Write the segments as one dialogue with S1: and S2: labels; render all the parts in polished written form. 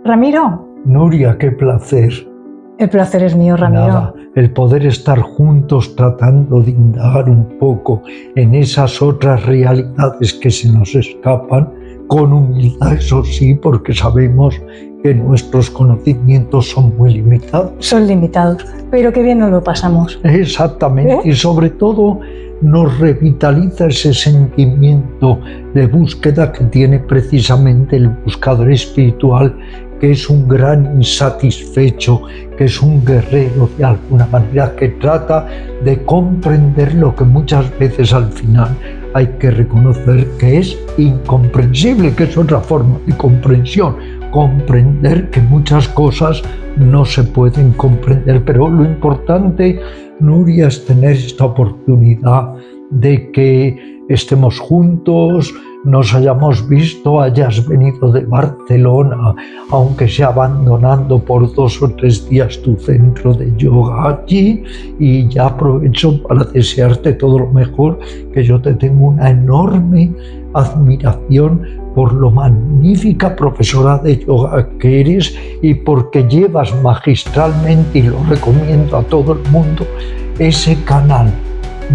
S1: Ramiro.
S2: Nuria, qué placer.
S1: El placer es mío, Ramiro.
S2: Nada, el poder estar juntos tratando de indagar un poco en esas otras realidades que se nos escapan, con humildad, eso sí, porque sabemos que nuestros conocimientos son muy limitados.
S1: Son limitados, pero qué bien nos lo pasamos.
S2: Exactamente, y sobre todo nos revitaliza ese sentimiento de búsqueda que tiene precisamente el buscador espiritual, que es un gran insatisfecho, que es un guerrero de alguna manera, que trata de comprender lo que muchas veces al final hay que reconocer que es incomprensible, que es otra forma de comprensión. Comprender que muchas cosas no se pueden comprender, pero lo importante, Nuria, es tener esta oportunidad de que estemos juntos, nos hayamos visto, hayas venido de Barcelona, aunque sea abandonando por 2 o 3 días tu centro de yoga allí, y ya aprovecho para desearte todo lo mejor, que yo te tengo una enorme admiración por lo magnífica profesora de yoga que eres y porque llevas magistralmente, y lo recomiendo a todo el mundo, ese canal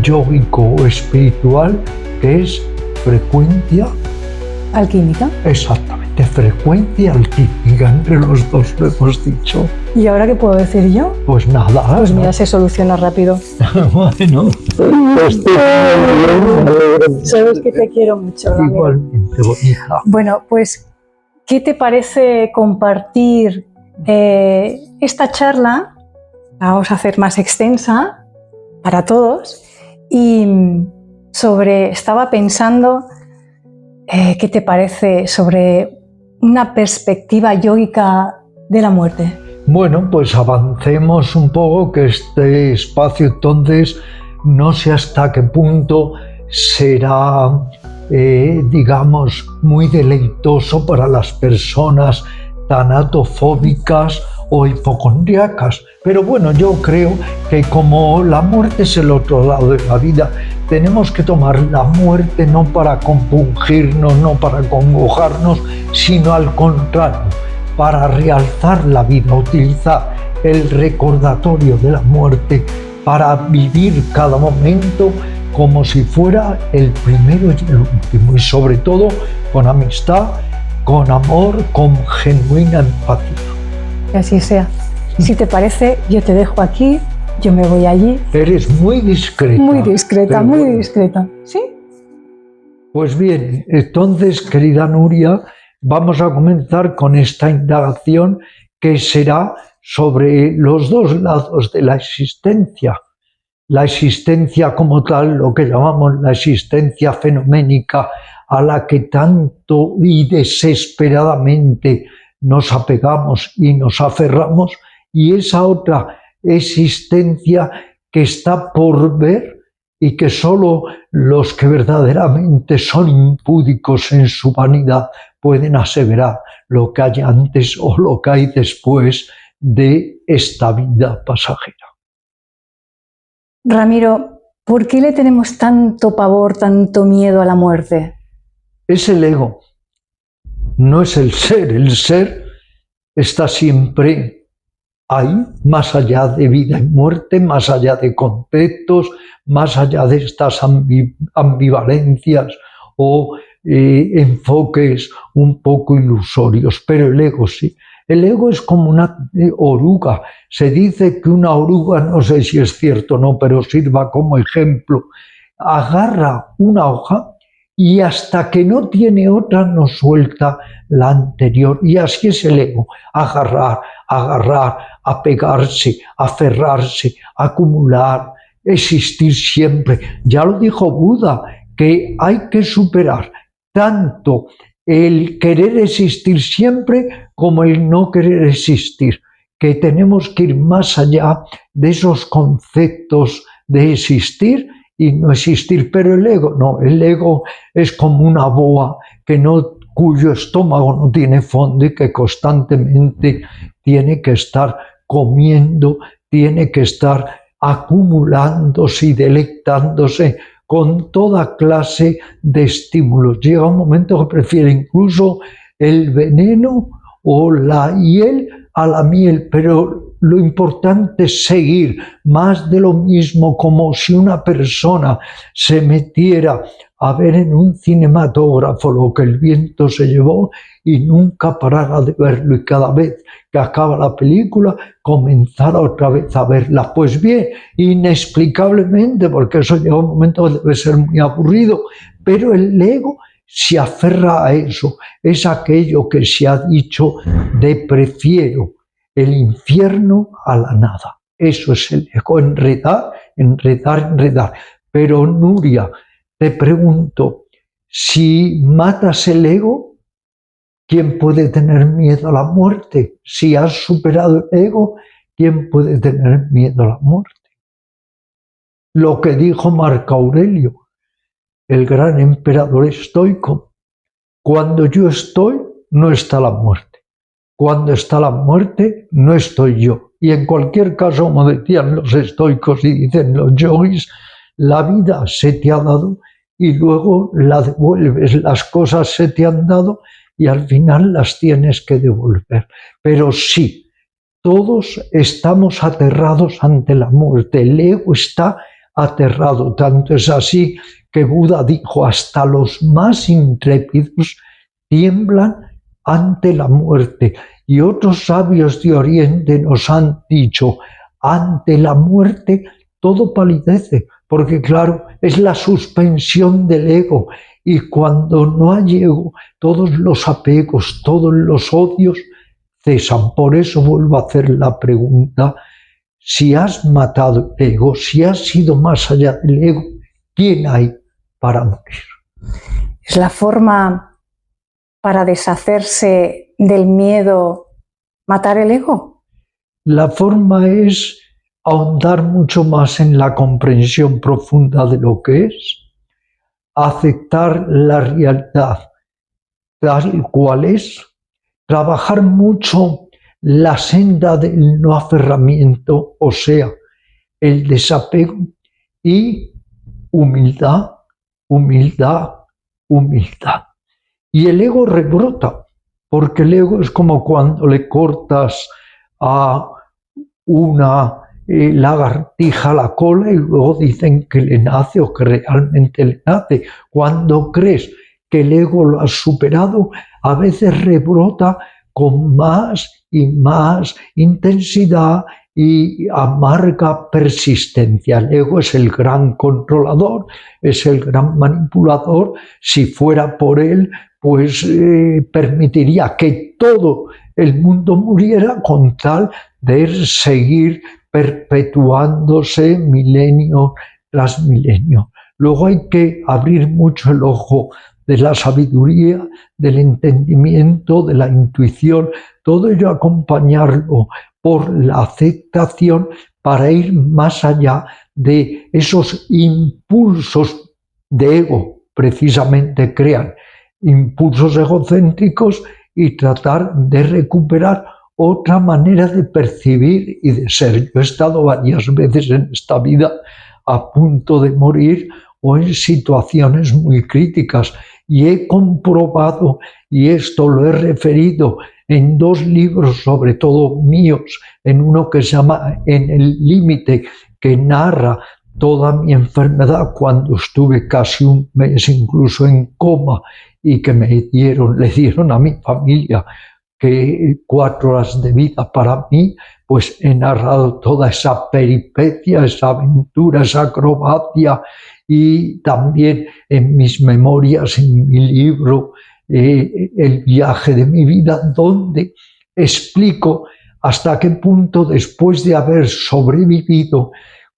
S2: yógico o espiritual que es Frecuencia
S1: Alquímica.
S2: Exactamente, Frecuencia Alquímica, entre los dos lo hemos dicho.
S1: ¿Y ahora qué puedo decir yo?
S2: Pues nada.
S1: Pues mira, se soluciona rápido.
S2: Bueno,
S1: sabes que te quiero mucho, Ramiro.
S2: Igualmente, bonita.
S1: Bueno, pues, ¿qué te parece compartir esta charla? La vamos a hacer más extensa para todos. Y estaba pensando, ¿qué te parece sobre una perspectiva yógica de la muerte?
S2: Bueno, pues avancemos un poco, que este espacio entonces no sé hasta qué punto será, digamos, muy deleitoso para las personas tanatofóbicas o hipocondríacas. Pero bueno, yo creo que como la muerte es el otro lado de la vida, tenemos que tomar la muerte no para compungirnos, no para congojarnos, sino al contrario, para realzar la vida, utilizar el recordatorio de la muerte para vivir cada momento como si fuera el primero y el último, y sobre todo con amistad, con amor, con genuina empatía.
S1: Que así sea. Si te parece, yo te dejo aquí, yo me voy allí.
S2: Eres muy discreta.
S1: Muy discreta, muy discreta. ¿Sí?
S2: Pues bien, entonces, querida Nuria, vamos a comenzar con esta indagación que será sobre los dos lados de la existencia. La existencia como tal, lo que llamamos la existencia fenoménica, a la que tanto y desesperadamente nos apegamos y nos aferramos, y esa otra existencia que está por ver y que solo los que verdaderamente son impúdicos en su vanidad pueden aseverar lo que hay antes o lo que hay después de esta vida pasajera.
S1: Ramiro, ¿por qué le tenemos tanto pavor, tanto miedo a la muerte?
S2: Es el ego, no es el ser. El ser está siempre ahí, más allá de vida y muerte, más allá de conceptos, más allá de estas ambivalencias o enfoques un poco ilusorios, pero el ego sí. El ego es como una oruga. Se dice que una oruga, no sé si es cierto o no, pero sirva como ejemplo, agarra una hoja y hasta que no tiene otra no suelta la anterior. Y así es el ego, agarrar, apegarse, aferrarse, acumular, existir siempre. Ya lo dijo Buda, que hay que superar tanto el querer existir siempre como el no querer existir, que tenemos que ir más allá de esos conceptos de existir y no existir. Pero el ego no, el ego es como una boa cuyo estómago no tiene fondo y que constantemente tiene que estar comiendo, tiene que estar acumulándose y delectándose con toda clase de estímulos. Llega un momento que prefiere incluso el veneno o la hiel a la miel, pero lo importante es seguir, más de lo mismo, como si una persona se metiera a ver en un cinematógrafo lo que el viento se llevó y nunca parara de verlo, y cada vez que acaba la película comenzara otra vez a verla. Pues bien, inexplicablemente, porque eso llega un momento que debe ser muy aburrido, pero el ego se aferra a eso, es aquello que se ha dicho de prefiero el infierno a la nada. Eso es el ego, enredar, enredar, enredar. Pero Nuria, te pregunto, si matas el ego, ¿quién puede tener miedo a la muerte? Si has superado el ego, ¿quién puede tener miedo a la muerte? Lo que dijo Marco Aurelio, el gran emperador estoico: cuando yo estoy, no está la muerte. Cuando está la muerte, no estoy yo. Y en cualquier caso, como decían los estoicos y dicen los yogis, la vida se te ha dado y luego la devuelves. Las cosas se te han dado y al final las tienes que devolver. Pero sí, todos estamos aterrados ante la muerte. El ego está aterrado. Tanto es así que Buda dijo: hasta los más intrépidos tiemblan ante la muerte. Y otros sabios de Oriente nos han dicho: ante la muerte todo palidece, porque claro, es la suspensión del ego, y cuando no hay ego, todos los apegos, todos los odios cesan. Por eso vuelvo a hacer la pregunta: si has matado el ego, si has ido más allá del ego, ¿quién hay para morir?
S1: Es la forma para deshacerse del miedo, matar el ego.
S2: La forma es ahondar mucho más en la comprensión profunda de lo que es, aceptar la realidad tal cual es, trabajar mucho la senda del no aferramiento, o sea, el desapego, y humildad, humildad, humildad. Y el ego rebrota, porque el ego es como cuando le cortas a una lagartija la cola y luego dicen que le nace o que realmente le nace. Cuando crees que el ego lo has superado, a veces rebrota con más y más intensidad y amarga persistencia. El ego es el gran controlador, es el gran manipulador. Si fuera por él, pues permitiría que todo el mundo muriera con tal de seguir perpetuándose milenio tras milenio. Luego hay que abrir mucho el ojo de la sabiduría, del entendimiento, de la intuición, todo ello acompañarlo por la aceptación para ir más allá de esos impulsos de ego. Precisamente crean impulsos egocéntricos y tratar de recuperar otra manera de percibir y de ser. Yo he estado varias veces en esta vida a punto de morir o en situaciones muy críticas y he comprobado, y esto lo he referido en dos libros, sobre todo míos, en uno que se llama En el límite, que narra toda mi enfermedad cuando estuve casi un mes incluso en coma y que le dieron a mi familia que 4 horas de vida para mí, pues he narrado toda esa peripecia, esa aventura, esa acrobacia, y también en mis memorias, en mi libro, El viaje de mi vida, donde explico hasta qué punto, después de haber sobrevivido,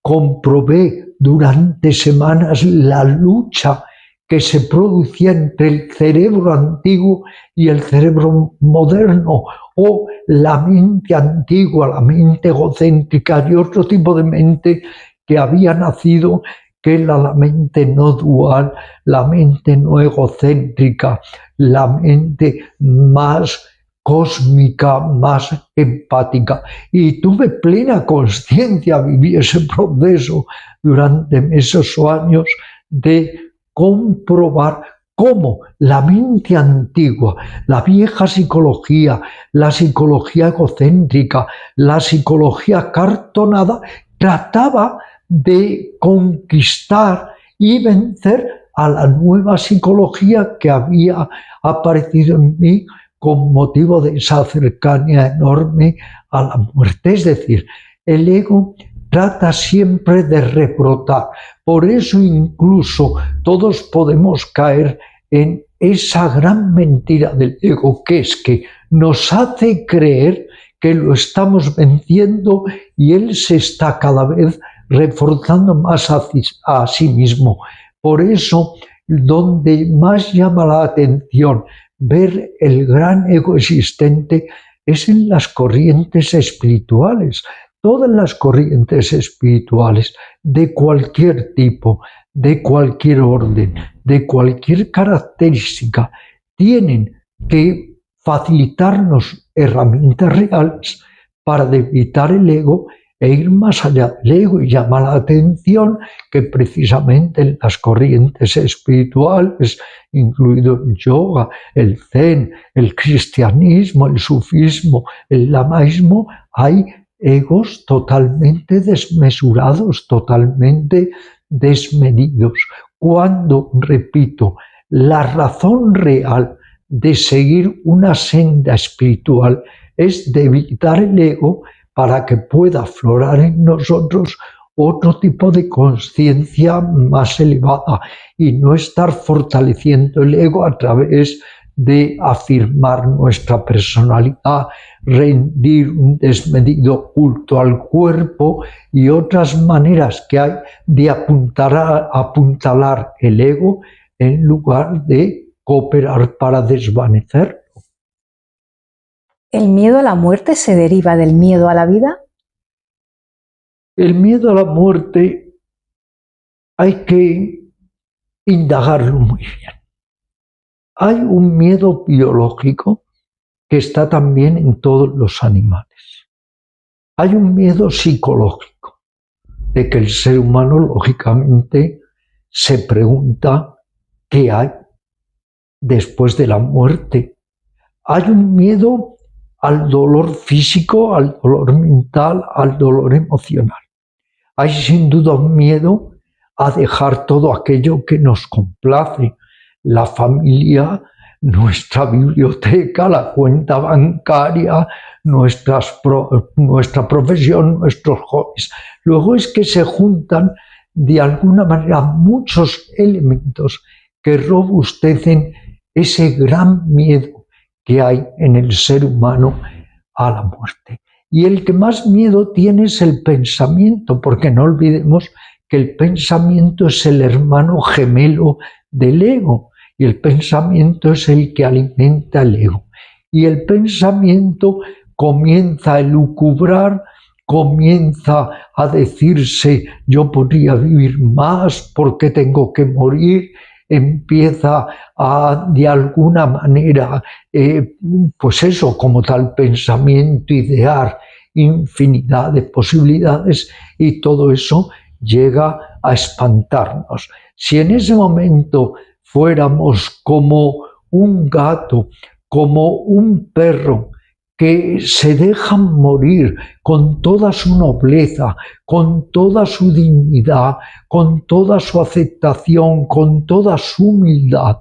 S2: comprobé durante semanas la lucha que se producía entre el cerebro antiguo y el cerebro moderno, o la mente antigua, la mente egocéntrica, y otro tipo de mente que había nacido, que era la mente no dual, la mente no egocéntrica, la mente más cósmica, más empática. Y tuve plena conciencia, viví ese proceso durante meses o años de comprobar cómo la mente antigua, la vieja psicología, la psicología egocéntrica, la psicología cartonada, trataba de conquistar y vencer a la nueva psicología que había aparecido en mí con motivo de esa cercanía enorme a la muerte. Es decir, el ego trata siempre de rebrotar. Por eso incluso todos podemos caer en esa gran mentira del ego, que es que nos hace creer que lo estamos venciendo y él se está cada vez reforzando más a sí mismo. Por eso, donde más llama la atención ver el gran ego existente es en las corrientes espirituales. Todas las corrientes espirituales de cualquier tipo, de cualquier orden, de cualquier característica, tienen que facilitarnos herramientas reales para debilitar el ego e ir más allá del ego. Y llama la atención que precisamente en las corrientes espirituales, incluido el yoga, el zen, el cristianismo, el sufismo, el lamaísmo, hay egos totalmente desmesurados, totalmente desmedidos. Cuando, repito, la razón real de seguir una senda espiritual es debilitar el ego para que pueda aflorar en nosotros otro tipo de conciencia más elevada y no estar fortaleciendo el ego a través de afirmar nuestra personalidad, rendir un desmedido culto al cuerpo y otras maneras que hay de apuntalar el ego en lugar de cooperar para desvanecerlo.
S1: ¿El miedo a la muerte se deriva del miedo a la vida?
S2: El miedo a la muerte hay que indagarlo muy bien. Hay un miedo biológico que está también en todos los animales. Hay un miedo psicológico de que el ser humano lógicamente se pregunta qué hay después de la muerte. Hay un miedo al dolor físico, al dolor mental, al dolor emocional. Hay sin duda un miedo a dejar todo aquello que nos complace, la familia, nuestra biblioteca, la cuenta bancaria, nuestra profesión, nuestros hobbies. Luego es que se juntan de alguna manera muchos elementos que robustecen ese gran miedo que hay en el ser humano a la muerte. Y el que más miedo tiene es el pensamiento, porque no olvidemos que el pensamiento es el hermano gemelo del ego, y el pensamiento es el que alimenta el ego. Y el pensamiento comienza a elucubrar, comienza a decirse yo podría vivir más, ¿por qué tengo que morir? Empieza a, de alguna manera, pues eso, como tal pensamiento, idear infinidad de posibilidades, y todo eso llega a espantarnos. Si en ese momento fuéramos como un gato, como un perro, que se dejan morir con toda su nobleza, con toda su dignidad, con toda su aceptación, con toda su humildad,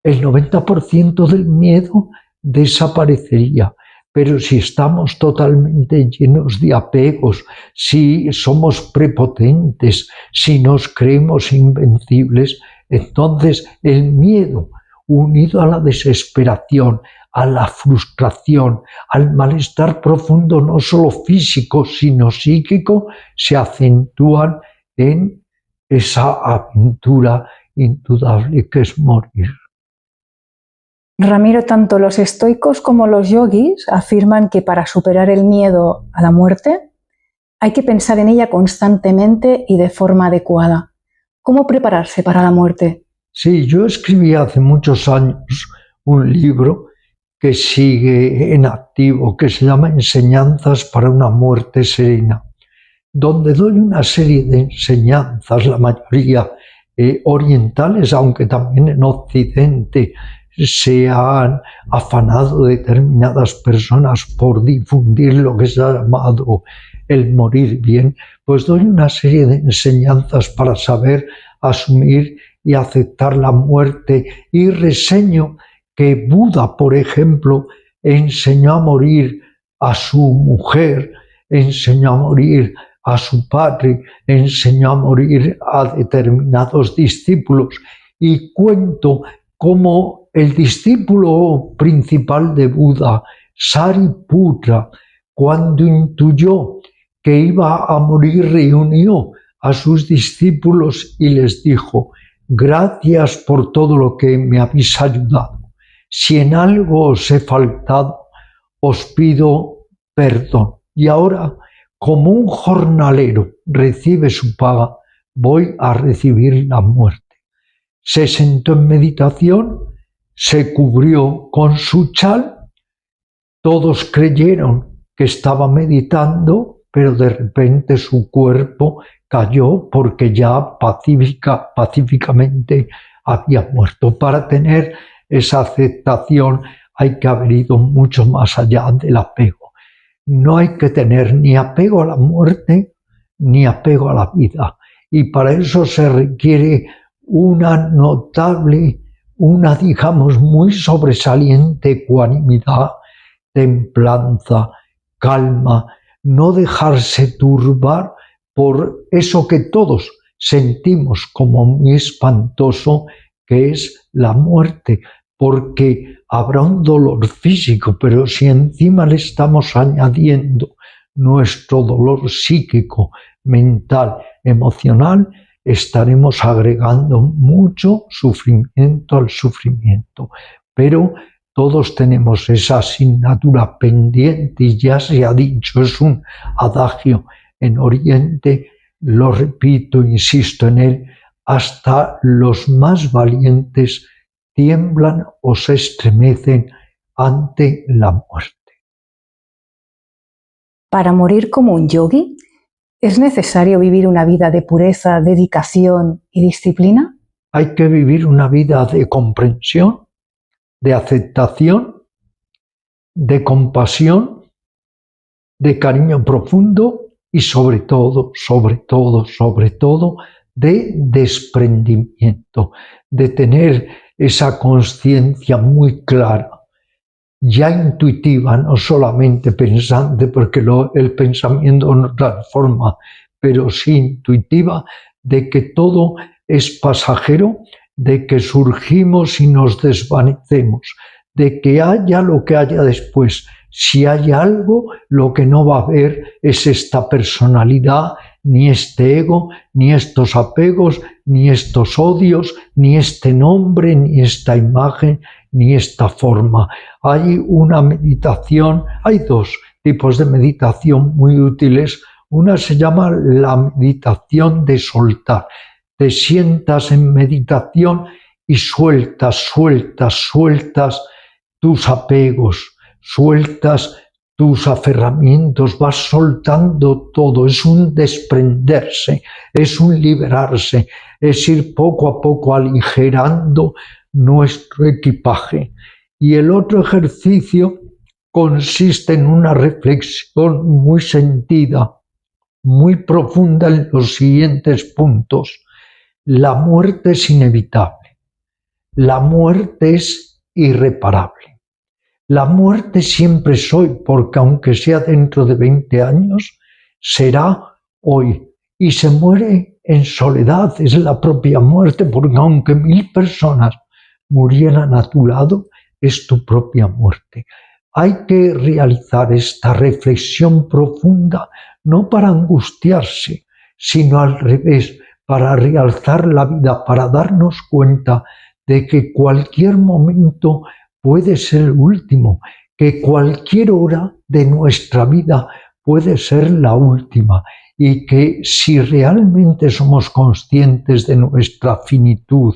S2: el 90% del miedo desaparecería. Pero si estamos totalmente llenos de apegos, si somos prepotentes, si nos creemos invencibles, entonces el miedo, unido a la desesperación, a la frustración, al malestar profundo, no solo físico, sino psíquico, se acentúan en esa aventura indudable que es morir.
S1: Ramiro, tanto los estoicos como los yogis afirman que para superar el miedo a la muerte hay que pensar en ella constantemente y de forma adecuada. ¿Cómo prepararse para la muerte?
S2: Sí, yo escribí hace muchos años un libro que sigue en activo, que se llama Enseñanzas para una muerte serena, donde doy una serie de enseñanzas, la mayoría orientales, aunque también en Occidente se han afanado determinadas personas por difundir lo que se ha llamado el morir bien, pues doy una serie de enseñanzas para saber asumir y aceptar la muerte, y reseño que Buda, por ejemplo, enseñó a morir a su mujer, enseñó a morir a su padre, enseñó a morir a determinados discípulos, y cuento cómo el discípulo principal de Buda, Sariputra, cuando intuyó que iba a morir, reunió a sus discípulos y les dijo: gracias por todo lo que me habéis ayudado. Si en algo os he faltado, os pido perdón. Y ahora, como un jornalero recibe su paga, voy a recibir la muerte. Se sentó en meditación, se cubrió con su chal, todos creyeron que estaba meditando, pero de repente su cuerpo cayó porque ya pacíficamente había muerto. Para tener esa aceptación hay que haber ido mucho más allá del apego. No hay que tener ni apego a la muerte ni apego a la vida. Y para eso se requiere una notable, digamos, muy sobresaliente ecuanimidad, templanza, calma, no dejarse turbar por eso que todos sentimos como muy espantoso, que es la muerte, porque habrá un dolor físico, pero si encima le estamos añadiendo nuestro dolor psíquico, mental, emocional, estaremos agregando mucho sufrimiento al sufrimiento. Pero todos tenemos esa asignatura pendiente, y ya se ha dicho, es un adagio en Oriente, lo repito, insisto en él: hasta los más valientes tiemblan o se estremecen ante la muerte.
S1: Para morir como un yogi, ¿es necesario vivir una vida de pureza, dedicación y disciplina?
S2: Hay que vivir una vida de comprensión, de aceptación, de compasión, de cariño profundo y sobre todo, de desprendimiento, de tener esa conciencia muy clara, ya intuitiva, no solamente pensante, porque el pensamiento no transforma, pero sí intuitiva, de que todo es pasajero, de que surgimos y nos desvanecemos, de que haya lo que haya después. Si hay algo, lo que no va a haber es esta personalidad, ni este ego, ni estos apegos, ni estos odios, ni este nombre, ni esta imagen, ni esta forma. Hay una meditación, hay dos tipos de meditación muy útiles. Una se llama la meditación de soltar. Te sientas en meditación y sueltas tus apegos, sueltas tus aferramientos, vas soltando todo. Es un desprenderse, es un liberarse, es ir poco a poco aligerando nuestro equipaje. Y el otro ejercicio consiste en una reflexión muy sentida, muy profunda en los siguientes puntos. La muerte es inevitable, la muerte es irreparable. La muerte siempre es hoy, porque aunque sea dentro de 20 años, será hoy. Y se muere en soledad, es la propia muerte, porque aunque 1000 personas murieran a tu lado, es tu propia muerte. Hay que realizar esta reflexión profunda, no para angustiarse, sino al revés, para realzar la vida, para darnos cuenta de que cualquier momento puede ser el último, que cualquier hora de nuestra vida puede ser la última, y que si realmente somos conscientes de nuestra finitud,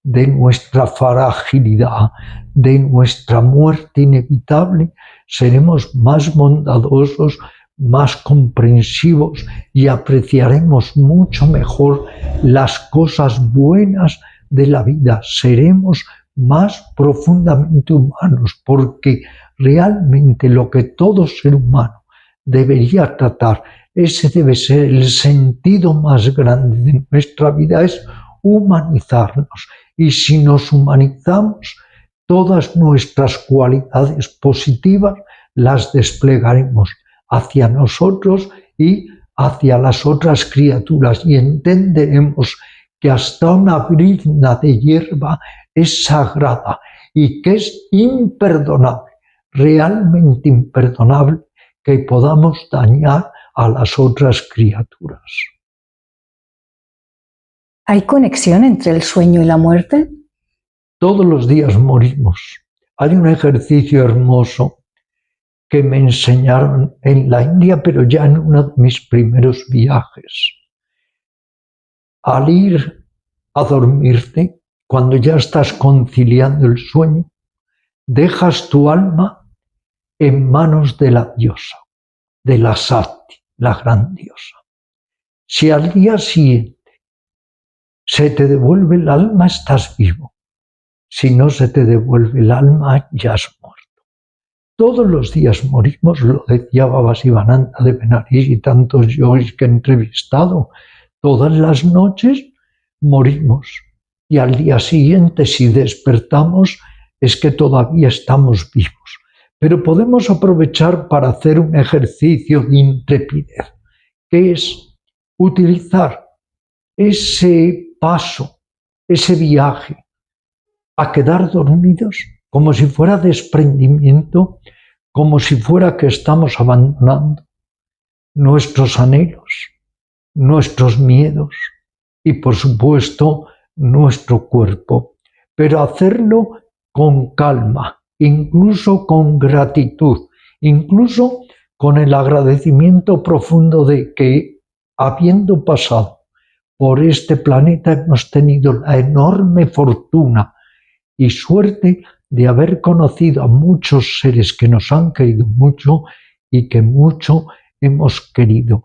S2: de nuestra fragilidad, de nuestra muerte inevitable, seremos más bondadosos, más comprensivos y apreciaremos mucho mejor las cosas buenas de la vida. Seremos más profundamente humanos, porque realmente lo que todo ser humano debería tratar, ese debe ser el sentido más grande de nuestra vida, es humanizarnos. Y si nos humanizamos, todas nuestras cualidades positivas las desplegaremos hacia nosotros y hacia las otras criaturas, y entenderemos que hasta una brizna de hierba es sagrada y que es imperdonable, realmente imperdonable, que podamos dañar a las otras criaturas.
S1: ¿Hay conexión entre el sueño y la muerte?
S2: Todos los días morimos. Hay un ejercicio hermoso que me enseñaron en la India, pero ya en uno de mis primeros viajes. Al ir a dormirte, cuando ya estás conciliando el sueño, dejas tu alma en manos de la diosa, de la Sati, la gran diosa. Si al día siguiente se te devuelve el alma, estás vivo. Si no se te devuelve el alma, ya has muerto. Todos los días morimos, lo decía Baba Sivananda de Benares y tantos yogis que he entrevistado. Todas las noches morimos y al día siguiente, si despertamos, es que todavía estamos vivos. Pero podemos aprovechar para hacer un ejercicio de intrepidez, que es utilizar ese paso, ese viaje, a quedar dormidos, como si fuera desprendimiento, como si fuera que estamos abandonando nuestros anhelos, nuestros miedos y, por supuesto, nuestro cuerpo, pero hacerlo con calma, incluso con gratitud, incluso con el agradecimiento profundo de que, habiendo pasado por este planeta, hemos tenido la enorme fortuna y suerte de haber conocido a muchos seres que nos han querido mucho y que mucho hemos querido.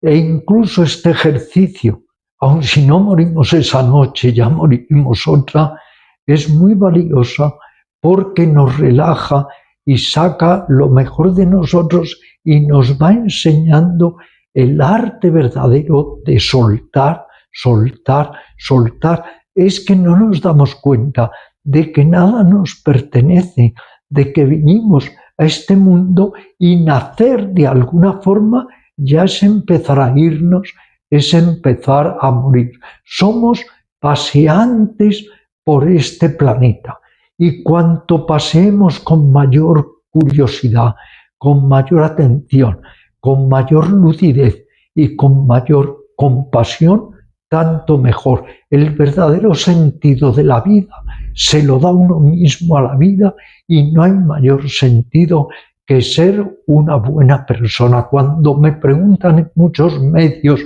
S2: E incluso este ejercicio, aun si no morimos esa noche, ya morimos otra, es muy valiosa porque nos relaja y saca lo mejor de nosotros y nos va enseñando el arte verdadero de soltar, soltar, soltar. Es que no nos damos cuenta de que nada nos pertenece, de que vinimos a este mundo y nacer de alguna forma ya es empezar a irnos, es empezar a morir. Somos paseantes por este planeta y cuanto paseemos con mayor curiosidad, con mayor atención, con mayor lucidez y con mayor compasión, tanto mejor. El verdadero sentido de la vida se lo da uno mismo a la vida y no hay mayor sentido que ser una buena persona. Cuando me preguntan en muchos medios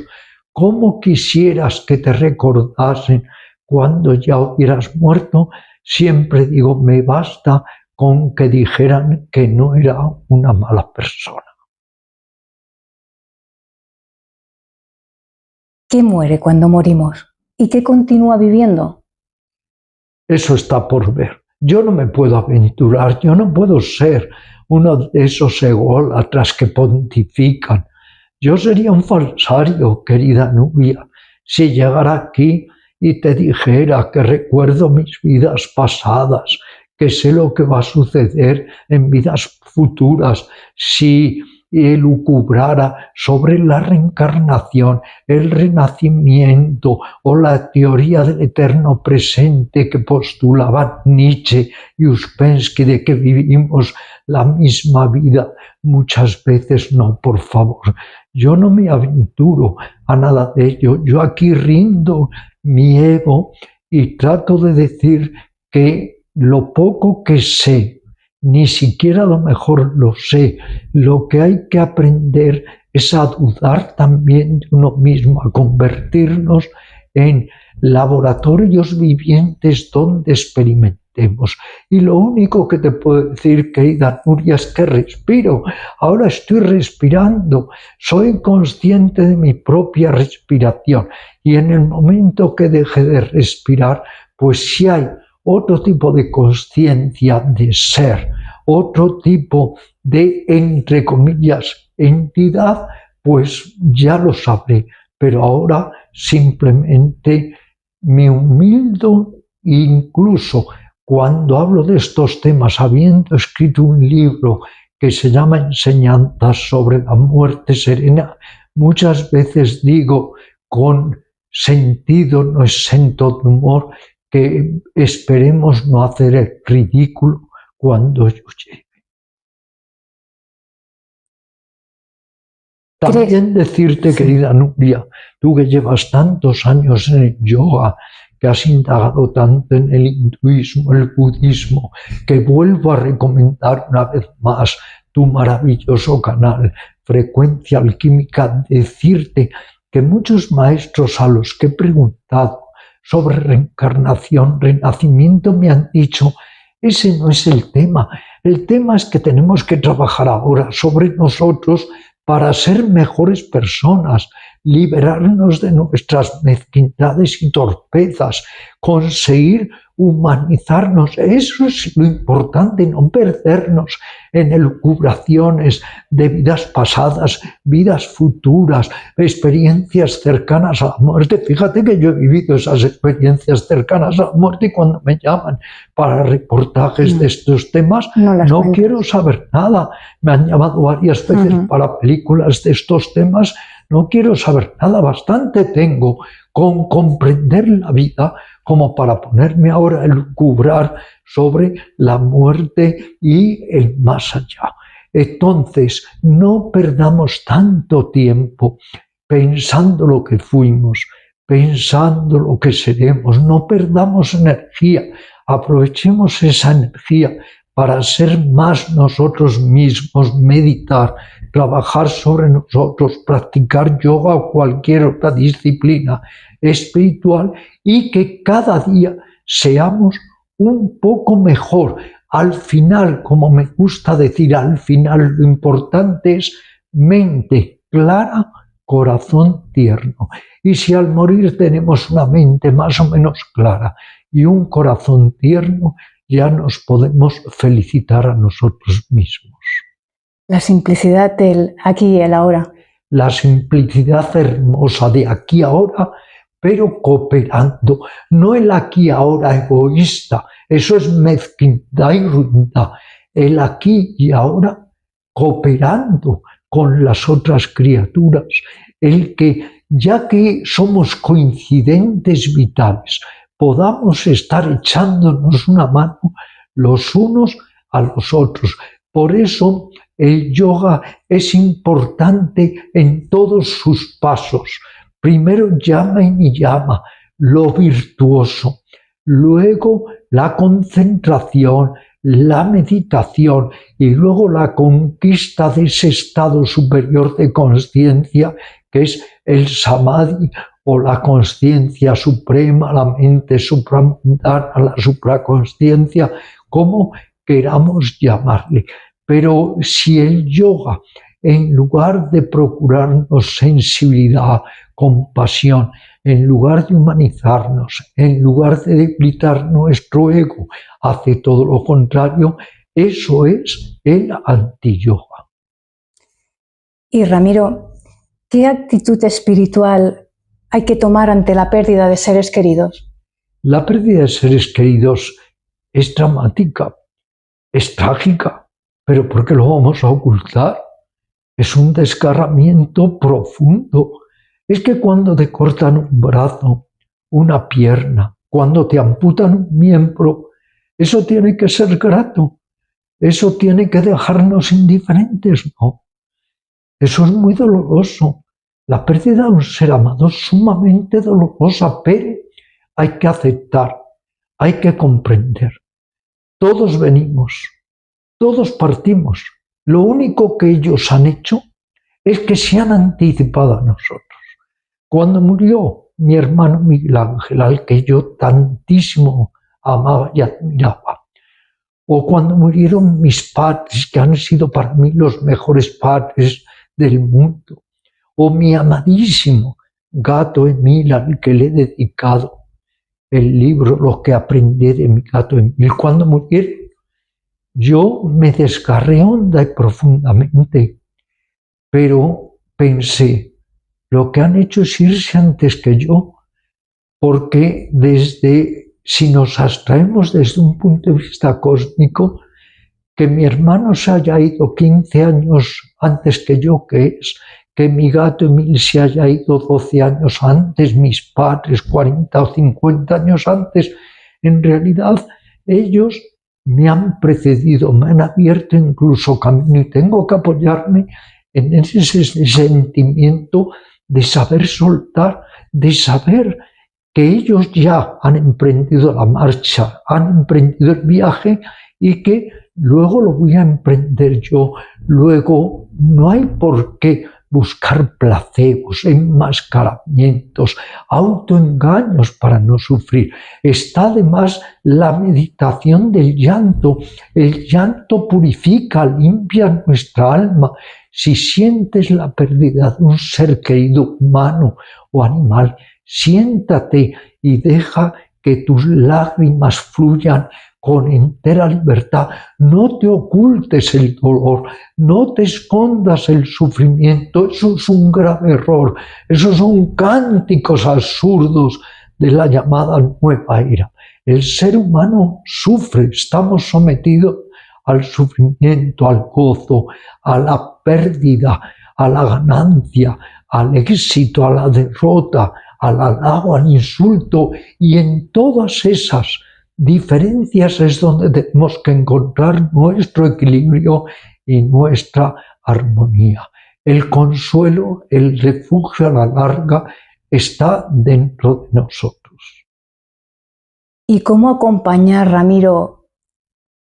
S2: cómo quisieras que te recordasen cuando ya hubieras muerto, siempre digo, me basta con que dijeran que no era una mala persona.
S1: ¿Qué muere cuando morimos? ¿Y qué continúa viviendo?
S2: Eso está por ver. Yo no me puedo aventurar, yo no puedo ser uno de esos ególatras que pontifican. Yo sería un falsario, querida Nubia, si llegara aquí y te dijera que recuerdo mis vidas pasadas, que sé lo que va a suceder en vidas futuras, si elucubrara sobre la reencarnación, el renacimiento o la teoría del eterno presente que postulaban Nietzsche y Uspensky, de que vivimos la misma vida. Muchas veces no, por favor. Yo no me aventuro a nada de ello. Yo aquí rindo mi ego y trato de decir que lo poco que sé, ni siquiera a lo mejor lo sé. Lo que hay que aprender es a dudar también de uno mismo, a convertirnos en laboratorios vivientes donde experimentar. experimentemos. Y lo único que te puedo decir, querida Nuria, es que respiro. Ahora estoy respirando, soy consciente de mi propia respiración. Y en el momento que deje de respirar, pues si hay otro tipo de conciencia de ser, otro tipo de, entre comillas, entidad, pues ya lo sabré. Pero ahora simplemente me humildo, incluso cuando hablo de estos temas, habiendo escrito un libro que se llama Enseñanzas sobre la muerte serena, muchas veces digo con sentido, no exento de humor, que esperemos no hacer el ridículo cuando yo llegue. También decirte, querida Nuria, tú que llevas tantos años en el yoga, que has indagado tanto en el hinduismo, el budismo, que vuelvo a recomendar una vez más tu maravilloso canal Frecuencia Alquímica, decirte que muchos maestros a los que he preguntado sobre reencarnación, renacimiento, me han dicho: ese no es el tema es que tenemos que trabajar ahora sobre nosotros para ser mejores personas, liberarnos de nuestras mezquindades y torpezas, conseguir humanizarnos. Eso es lo importante, no perdernos en elucubraciones de vidas pasadas, vidas futuras, experiencias cercanas a la muerte. Fíjate que yo he vivido esas experiencias cercanas a la muerte y cuando me llaman para reportajes de estos temas, no quiero saber nada. Me han llamado varias veces para películas de estos temas, no quiero saber nada. Bastante tengo con comprender la vida como para ponerme ahora a elucubrar sobre la muerte y el más allá. Entonces, no perdamos tanto tiempo pensando lo que fuimos, pensando lo que seremos. No perdamos energía, aprovechemos esa energía para ser más nosotros mismos, meditar, trabajar sobre nosotros, practicar yoga o cualquier otra disciplina espiritual, y que cada día seamos un poco mejor. Al final, como me gusta decir, al final lo importante es mente clara, corazón tierno. Y si al morir tenemos una mente más o menos clara y un corazón tierno, ya nos podemos felicitar a nosotros mismos.
S1: La simplicidad del aquí y el ahora.
S2: La simplicidad hermosa de aquí y ahora, pero cooperando. No el aquí y ahora egoísta, eso es mezquindad y ruindad. El aquí y ahora cooperando con las otras criaturas. El que, ya que somos coincidentes vitales, podamos estar echándonos una mano los unos a los otros. Por eso el yoga es importante en todos sus pasos. Primero llama y niyama, lo virtuoso. Luego la concentración, la meditación y luego la conquista de ese estado superior de conciencia que es el samadhi, o la conciencia suprema, la mente supramundana, la supraconsciencia, como queramos llamarle. Pero si el yoga, en lugar de procurarnos sensibilidad, compasión, en lugar de humanizarnos, en lugar de debilitar nuestro ego, hace todo lo contrario, eso es el anti-yoga.
S1: Y Ramiro, ¿qué actitud espiritual hay que tomar ante la pérdida de seres queridos?
S2: La pérdida de seres queridos es dramática, es trágica, pero ¿por qué lo vamos a ocultar? Es un desgarramiento profundo. Es que cuando te cortan un brazo, una pierna, cuando te amputan un miembro, eso tiene que ser grato, eso tiene que dejarnos indiferentes, ¿no? Eso es muy doloroso. La pérdida de un ser amado es sumamente dolorosa, pero hay que aceptar, hay que comprender. Todos venimos, todos partimos. Lo único que ellos han hecho es que se han anticipado a nosotros. Cuando murió mi hermano Miguel Ángel, al que yo tantísimo amaba y admiraba. O cuando murieron mis padres, que han sido para mí los mejores padres del mundo. O mi amadísimo gato Emil, al que le he dedicado el libro Lo que aprendí de mi gato Emil. Cuando murieron, yo me desgarré honda y profundamente, pero pensé, lo que han hecho es irse antes que yo, porque si nos abstraemos desde un punto de vista cósmico, que mi hermano se haya ido 15 años antes que yo, que mi gato Emil se haya ido 12 años antes, mis padres 40 o 50 años antes, en realidad ellos me han precedido, me han abierto incluso camino y tengo que apoyarme en ese sentimiento de saber soltar, de saber que ellos ya han emprendido la marcha, han emprendido el viaje y que luego lo voy a emprender yo. Luego no hay por qué buscar placebos, enmascaramientos, autoengaños para no sufrir. Está además la meditación del llanto. El llanto purifica, limpia nuestra alma. Si sientes la pérdida de un ser querido, humano o animal, siéntate y deja que tus lágrimas fluyan con entera libertad. No te ocultes el dolor, no te escondas el sufrimiento. Eso es un grave error. Esos son cánticos absurdos de la llamada nueva era. El ser humano sufre, estamos sometidos al sufrimiento, al gozo, a la pérdida, a la ganancia, al éxito, a la derrota, al halago, al insulto, y en todas esas diferencias es donde tenemos que encontrar nuestro equilibrio y nuestra armonía. El consuelo, el refugio a la larga está dentro de nosotros.
S1: ¿Y cómo acompañar, Ramiro,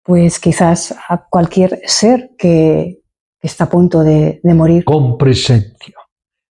S1: pues quizás a cualquier ser que está a punto de morir?
S2: Con presencia.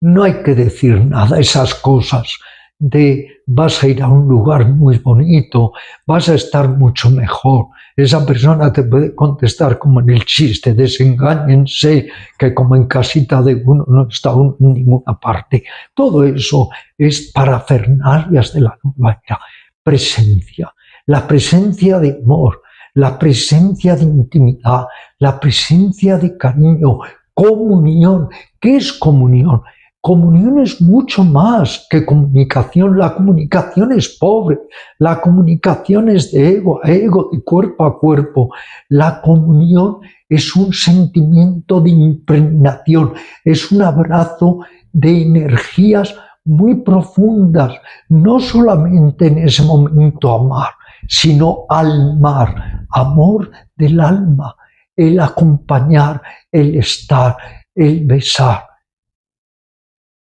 S2: No hay que decir nada, esas cosas de vas a ir a un lugar muy bonito, vas a estar mucho mejor. Esa persona te puede contestar como en el chiste, desengáñense, que como en casita de uno no está uno en ninguna parte. Todo eso es parafernalias de la nueva era. Presencia, la presencia de amor, la presencia de intimidad, la presencia de cariño, comunión. ¿Qué es comunión? Comunión es mucho más que comunicación. La comunicación es pobre, la comunicación es de ego a ego, de cuerpo a cuerpo. La comunión es un sentimiento de impregnación, es un abrazo de energías muy profundas, no solamente en ese momento amar, sino almar, amor del alma, el acompañar, el estar, el besar.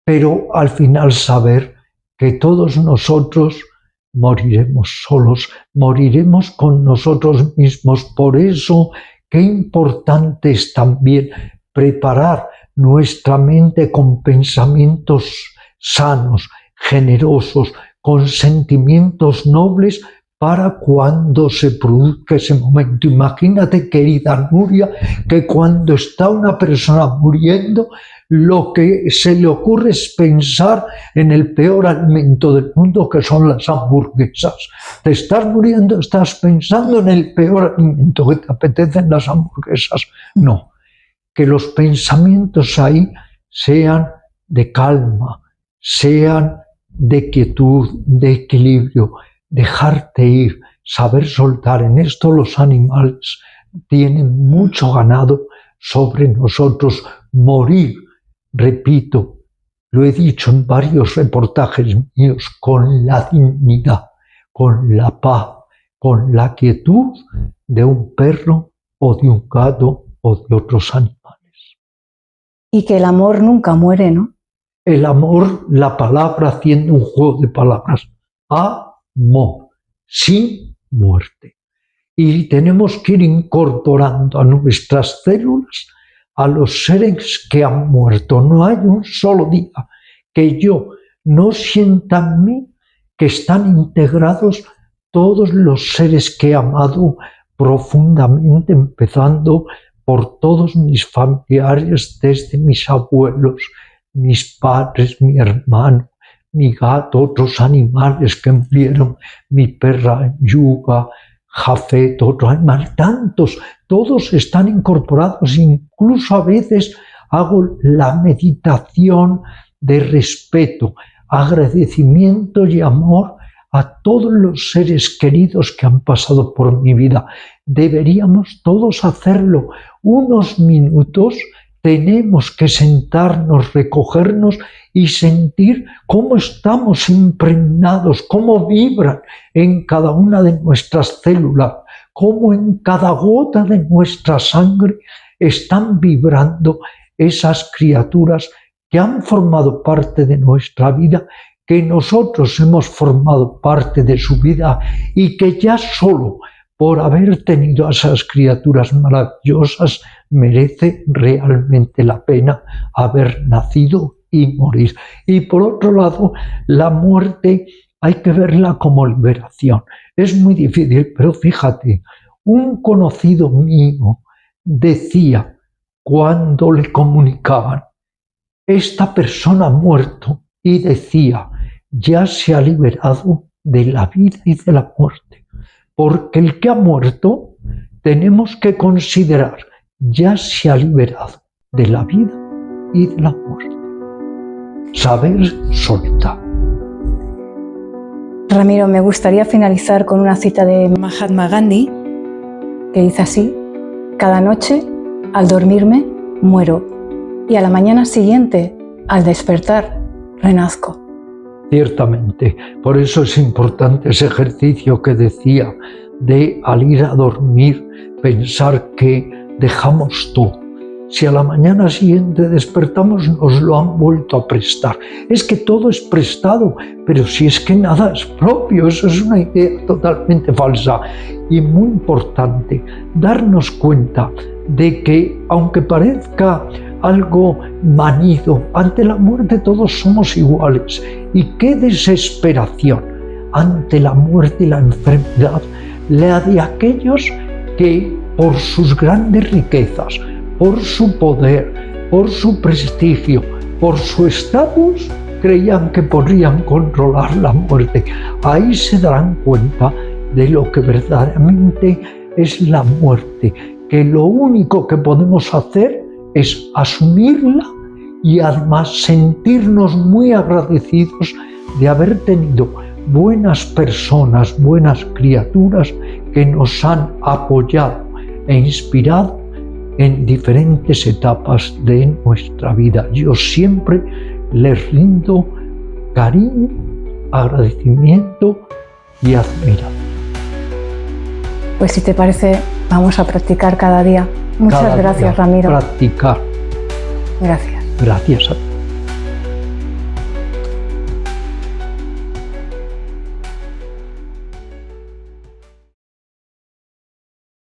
S2: Pero al final saber que todos nosotros moriremos solos, moriremos con nosotros mismos. Por eso, qué importante es también preparar nuestra mente con pensamientos sanos, generosos, con sentimientos nobles para cuando se produzca ese momento. Imagínate, querida Nuria, que cuando está una persona muriendo, lo que se le ocurre es pensar en el peor alimento del mundo, que son las hamburguesas. Te estás muriendo, estás pensando en el peor alimento, que te apetecen las hamburguesas. No, que los pensamientos ahí sean de calma, sean de quietud, de equilibrio, dejarte ir, saber soltar. En esto los animales tienen mucho ganado sobre nosotros. Morir, repito, lo he dicho en varios reportajes míos, con la dignidad, con la paz, con la quietud de un perro o de un gato o de otros animales.
S1: Y que el amor nunca muere, ¿no?
S2: El amor, la palabra haciendo un juego de palabras, amor, sin muerte. Y tenemos que ir incorporando a nuestras células a los seres que han muerto. No hay un solo día que yo no sienta en mí que están integrados todos los seres que he amado profundamente, empezando por todos mis familiares, desde mis abuelos, mis padres, mi hermano, mi gato, otros animales que murieron, mi perra Yuga, Jafet, otro animal, tantos, todos están incorporados. Incluso a veces hago la meditación de respeto, agradecimiento y amor a todos los seres queridos que han pasado por mi vida. Deberíamos todos hacerlo. Unos minutos tenemos que sentarnos, recogernos y sentir cómo estamos impregnados, cómo vibran en cada una de nuestras células, cómo en cada gota de nuestra sangre están vibrando esas criaturas que han formado parte de nuestra vida, que nosotros hemos formado parte de su vida y que ya solo por haber tenido a esas criaturas maravillosas merece realmente la pena haber nacido y morir. Y por otro lado, la muerte hay que verla como liberación. Es muy difícil, pero fíjate, un conocido mío decía cuando le comunicaban: esta persona ha muerto, y decía: ya se ha liberado de la vida y de la muerte, porque el que ha muerto tenemos que considerar ya se ha liberado de la vida y de la muerte. Saber soltar.
S1: Ramiro, me gustaría finalizar con una cita de Mahatma Gandhi que dice así: cada noche al dormirme muero y a la mañana siguiente al despertar renazco.
S2: Ciertamente, por eso es importante ese ejercicio que decía de al ir a dormir pensar que dejamos todo. Si a la mañana siguiente despertamos, nos lo han vuelto a prestar. Es que todo es prestado, pero si es que nada es propio, eso es una idea totalmente falsa. Y muy importante, darnos cuenta de que, aunque parezca algo manido, ante la muerte todos somos iguales. Y qué desesperación ante la muerte y la enfermedad la de aquellos que por sus grandes riquezas, por su poder, por su prestigio, por su estatus, creían que podrían controlar la muerte. Ahí se darán cuenta de lo que verdaderamente es la muerte, que lo único que podemos hacer es asumirla y además sentirnos muy agradecidos de haber tenido buenas personas, buenas criaturas que nos han apoyado e inspirado en diferentes etapas de nuestra vida. Yo siempre les rindo cariño, agradecimiento y admiración.
S1: Pues si te parece, vamos a practicar cada día. Muchas gracias, Ramiro.
S2: Practicar.
S1: Gracias.
S2: Gracias a ti.